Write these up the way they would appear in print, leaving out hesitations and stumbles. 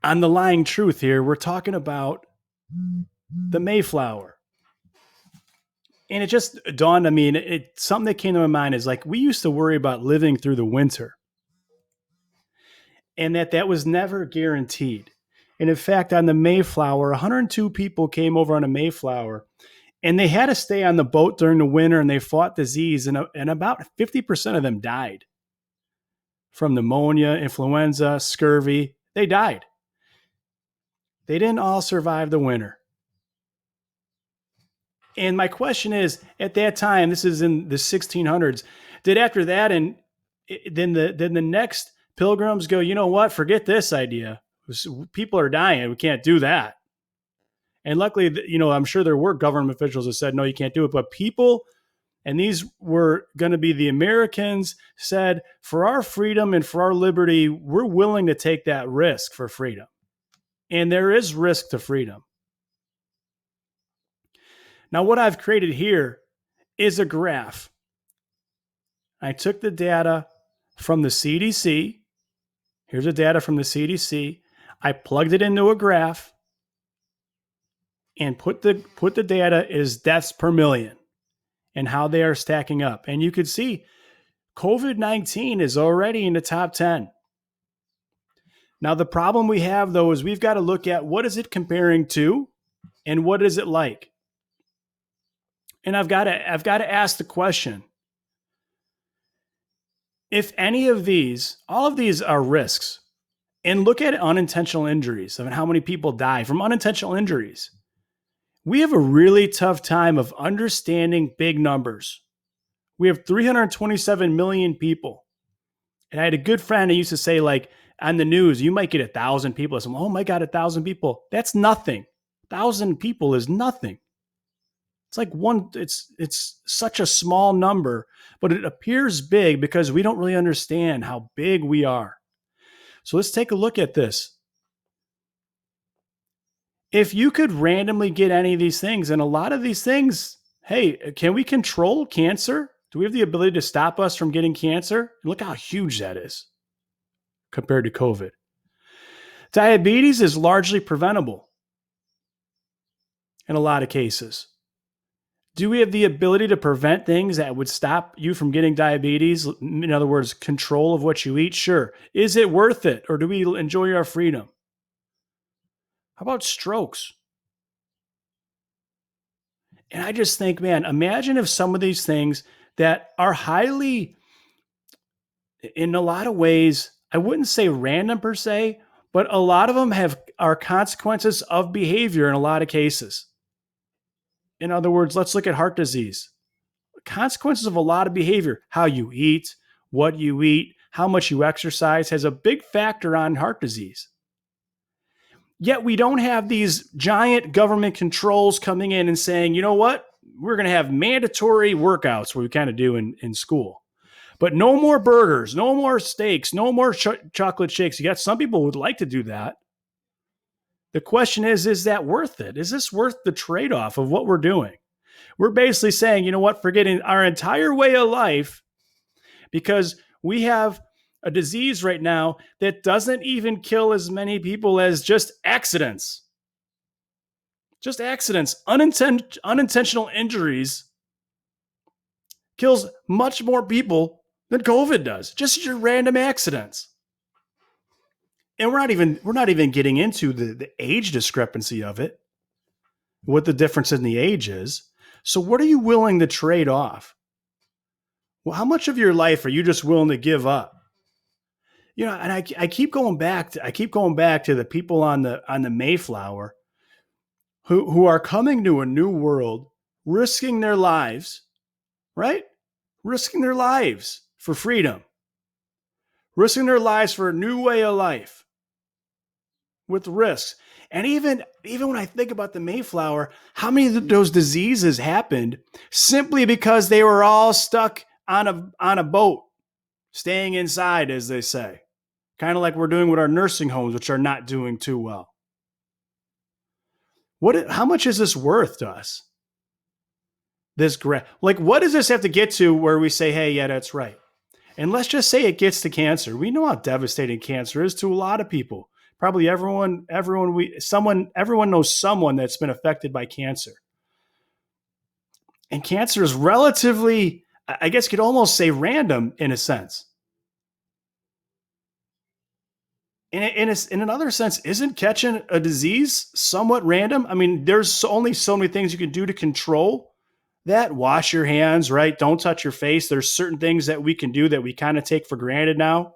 on the lying truth here, we're talking about the Mayflower. And it just dawned on me, and something that came to my mind is like, we used to worry about living through the winter, and that was never guaranteed. And in fact, on the Mayflower, 102 people came over on a Mayflower, and they had to stay on the boat during the winter, and they fought disease, and about 50% of them died from pneumonia, influenza, scurvy. They died. They didn't all survive the winter. And my question is, at that time, this is in the 1600s, did after that and then the next pilgrims go, you know what, forget this idea. People are dying. We can't do that. And luckily, I'm sure there were government officials that said, no, you can't do it. But people, and these were going to be the Americans, said, for our freedom and for our liberty, we're willing to take that risk for freedom. And there is risk to freedom. Now, what I've created here is a graph. I took the data from the CDC. Here's the data from the CDC. I plugged it into a graph and put the data as deaths per million and how they are stacking up. And you could see COVID-19 is already in the top 10. Now, the problem we have, though, is we've got to look at what is it comparing to and what is it like. And I've got to ask the question, if any of these, all of these are risks, and look at unintentional injuries and how many people die from unintentional injuries. We have a really tough time of understanding big numbers. We have 327 million people. And I had a good friend who used to say, like, on the news, you might get 1,000 people. I said, oh my God, 1,000 people. That's nothing. 1,000 people is nothing. It's like it's such a small number, but it appears big because we don't really understand how big we are. So let's take a look at this. If you could randomly get any of these things, and a lot of these things, hey, can we control cancer? Do we have the ability to stop us from getting cancer? Look how huge that is compared to COVID. Diabetes is largely preventable in a lot of cases. Do we have the ability to prevent things that would stop you from getting diabetes? In other words, control of what you eat? Sure. Is it worth it, or do we enjoy our freedom? How about strokes? And I just think, man, imagine if some of these things that are highly, in a lot of ways, I wouldn't say random per se, but a lot of them are consequences of behavior in a lot of cases. In other words, let's look at heart disease. Consequences of a lot of behavior, how you eat, what you eat, how much you exercise has a big factor on heart disease. Yet we don't have these giant government controls coming in and saying, you know what, we're going to have mandatory workouts, what we kind of do in school. But no more burgers, no more steaks, no more chocolate shakes. You got some people who would like to do that. The question is that worth it? Is this worth the trade-off of what we're doing? We're basically saying, you know what, forgetting our entire way of life because we have a disease right now that doesn't even kill as many people as just accidents. Just accidents, unintentional injuries kills much more people than COVID does. Just your random accidents. And we're not even getting into the age discrepancy of it, what the difference in the age is. So what are you willing to trade off? Well, how much of your life are you just willing to give up? You know, and I keep going back to the people on the Mayflower who are coming to a new world, risking their lives, right? Risking their lives for freedom, risking their lives for a new way of life with risks. And even when I think about the Mayflower, how many of those diseases happened simply because they were all stuck on a boat, staying inside, as they say, kind of like we're doing with our nursing homes, which are not doing too well. How much is this worth to us? What does this have to get to where we say, hey, yeah, that's right. And let's just say it gets to cancer. We know how devastating cancer is to a lot of people, Probably everyone knows someone that's been affected by cancer. And cancer is relatively, I guess you could almost say random in a sense. In another sense, isn't catching a disease somewhat random? I mean, there's only so many things you can do to control that. Wash your hands, right? Don't touch your face. There's certain things that we can do that we kind of take for granted now.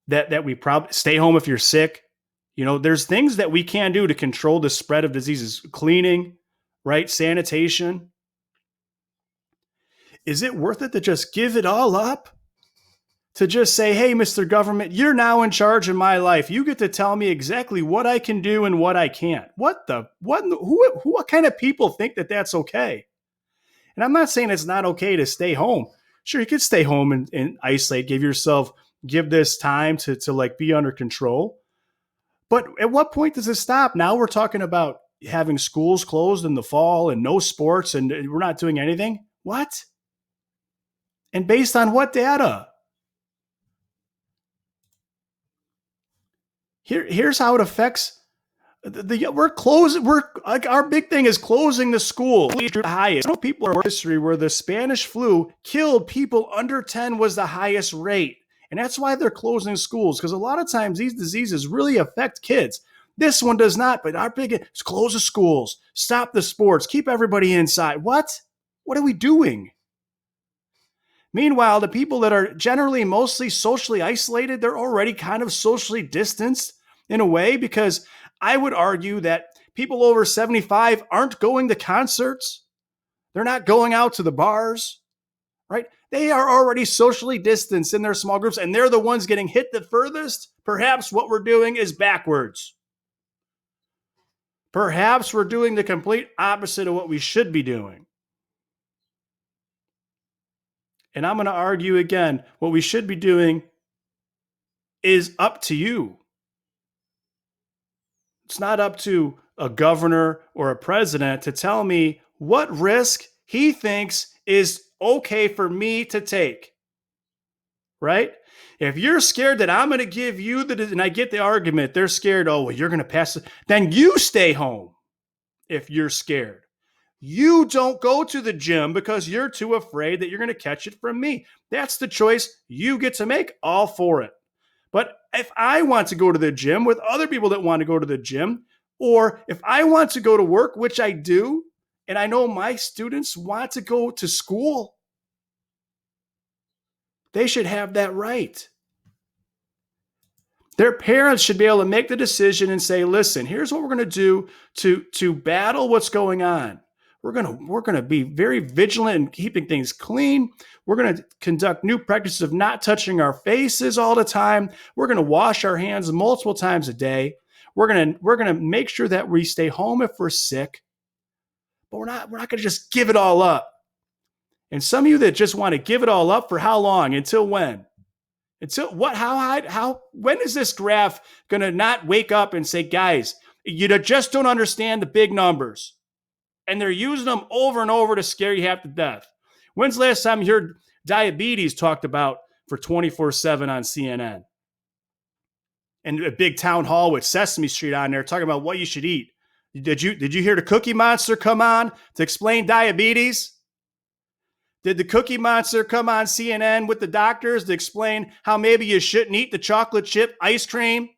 That we probably stay home if you're sick. There's things that we can do to control the spread of diseases. Cleaning, right? Sanitation. Is it worth it to just give it all up? To just say, hey, Mr. Government, you're now in charge of my life. You get to tell me exactly what I can do and what I can't. What kind of people think that that's okay? And I'm not saying it's not okay to stay home. Sure, you could stay home and isolate, give this time to like be under control. But at what point does it stop? Now we're talking about having schools closed in the fall and no sports and we're not doing anything. What? And based on what data? Here's how it affects we're closing. We're like, our big thing is closing the school. The highest. People in history where the Spanish flu killed people under 10 was the highest rate. And that's why they're closing schools, because a lot of times these diseases really affect kids. This one does not, but our big is close the schools, stop the sports, keep everybody inside. What? What are we doing? Meanwhile, the people that are generally mostly socially isolated, they're already kind of socially distanced in a way, because I would argue that people over 75 aren't going to concerts. They're not going out to the bars, right? They are already socially distanced in their small groups, and they're the ones getting hit the furthest. Perhaps what we're doing is backwards. Perhaps we're doing the complete opposite of what we should be doing. And I'm going to argue again, what we should be doing is up to you. It's not up to a governor or a president to tell me what risk he thinks is okay for me to take, right? If you're scared that I'm going to give you and I get the argument, they're scared, oh, well, you're going to pass it, then you stay home if you're scared. You don't go to the gym because you're too afraid that you're going to catch it from me. That's the choice you get to make. All for it. But if I want to go to the gym with other people that want to go to the gym, or if I want to go to work, which I do, and I know my students want to go to school, they should have that right. Their parents should be able to make the decision and say, listen, here's what we're going to do to battle what's going on. We're going to be very vigilant in keeping things clean. We're going to conduct new practices of not touching our faces all the time. We're going to wash our hands multiple times a day. We're going to make sure that we stay home if we're sick. But we're not going to just give it all up. And some of you that just want to give it all up, for how long? Until when? Until what? How? When is this graph going to not wake up and say, guys, you just don't understand the big numbers? And they're using them over and over to scare you half to death. When's the last time you heard diabetes talked about for 24/7 on CNN? And a big town hall with Sesame Street on there talking about what you should eat. Did you hear the Cookie Monster come on to explain diabetes? Did the Cookie Monster come on CNN with the doctors to explain how maybe you shouldn't eat the chocolate chip ice cream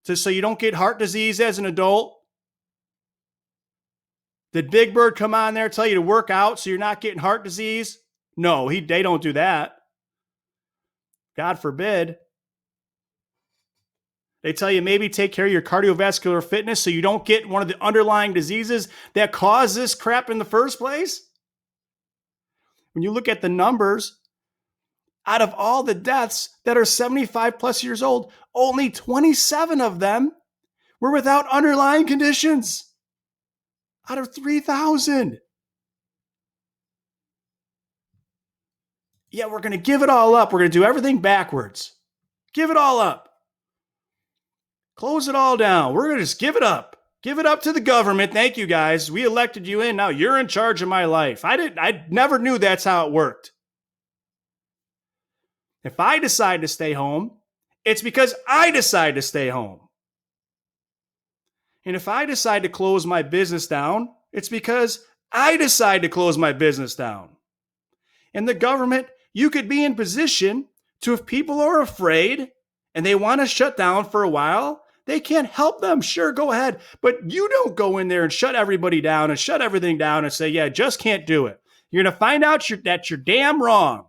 so you don't get heart disease as an adult? Did Big Bird come on there tell you to work out so you're not getting heart disease? No, they don't do that. God forbid. They tell you maybe take care of your cardiovascular fitness so you don't get one of the underlying diseases that cause this crap in the first place. When you look at the numbers, out of all the deaths that are 75 plus years old, only 27 of them were without underlying conditions. Out of 3,000. Yeah, we're going to give it all up. We're going to do everything backwards. Give it all up. Close it all down. We're going to just give it up. Give it up to the government. Thank you, guys. We elected you in. Now you're in charge of my life. I never knew that's how it worked. If I decide to stay home, It's because I decide to stay home. And if I decide to close my business down, it's because I decide to close my business down. And the government, you could be in position to, if people are afraid and they want to shut down for a while, they can't help them. Sure, go ahead. But you don't go in there and shut everybody down and shut everything down and say, yeah, just can't do it. You're going to find out that you're damn wrong.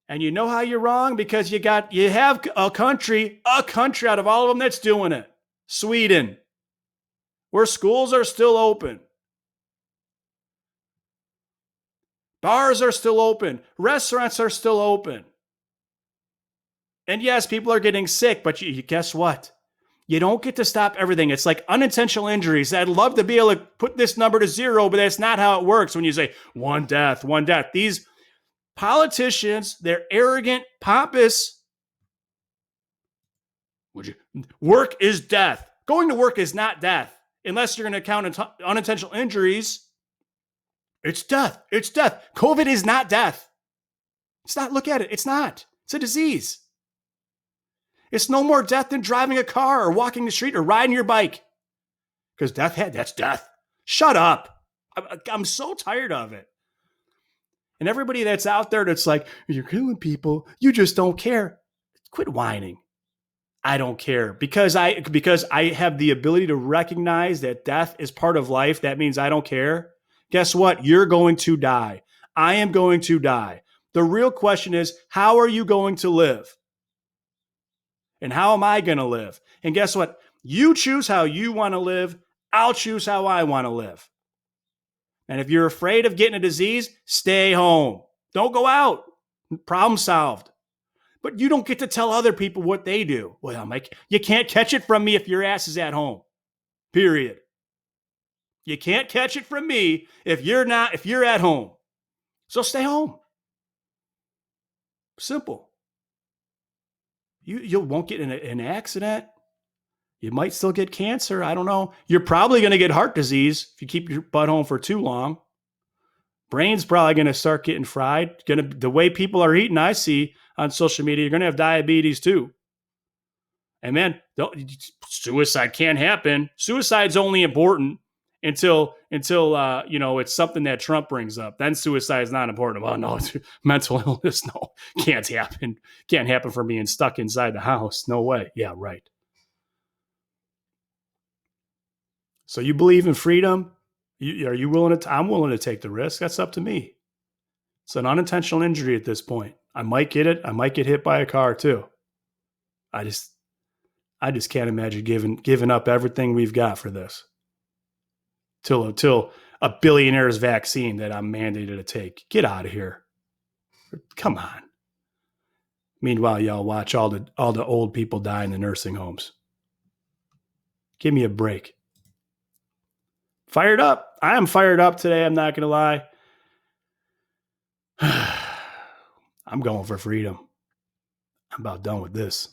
And you know how you're wrong? Because you have a country out of all of them that's doing it. Sweden, where schools are still open. Bars are still open. Restaurants are still open. And yes, people are getting sick, but you guess what? You don't get to stop everything. It's like unintentional injuries. I'd love to be able to put this number to 0, but that's not how it works when you say one death. These politicians, they're arrogant, pompous. Work is death. Going to work is not death. Unless you're going to count unintentional injuries. It's death. It's death. COVID is not death. It's not. Look at it. It's not. It's a disease. It's no more death than driving a car or walking the street or riding your bike. Because that's death. Shut up. I'm so tired of it. And everybody that's out there that's like, you're killing people, you just don't care. Quit whining. I don't care. Because I have the ability to recognize that death is part of life. That means I don't care. Guess what? You're going to die. I am going to die. The real question is, how are you going to live? And how am I going to live? And guess what? You choose how you want to live. I'll choose how I want to live. And if you're afraid of getting a disease, stay home. Don't go out. Problem solved. But you don't get to tell other people what they do. Well, Mike, you can't catch it from me if your ass is at home. Period. You can't catch it from me if you're at home. So stay home. Simple. You won't get in an accident. You might still get cancer. I don't know. You're probably going to get heart disease if you keep your butt home for too long. Brain's probably going to start getting fried. The way people are eating, I see on social media, you're going to have diabetes too. And man, suicide can't happen. Suicide's only important until it's something that Trump brings up. Then suicide is not important. Oh no, it's mental illness. No, can't happen. Can't happen for being stuck inside the house. No way. Yeah, right. So you believe in freedom? Are you willing to? I'm willing to take the risk. That's up to me. It's an unintentional injury at this point. I might get it. I might get hit by a car too. I just can't imagine giving up everything we've got for this. Till a billionaire's vaccine that I'm mandated to take. Get out of here. Come on. Meanwhile, y'all watch all the old people die in the nursing homes. Give me a break. Fired up. I am fired up today. I'm not going to lie. I'm going for freedom. I'm about done with this.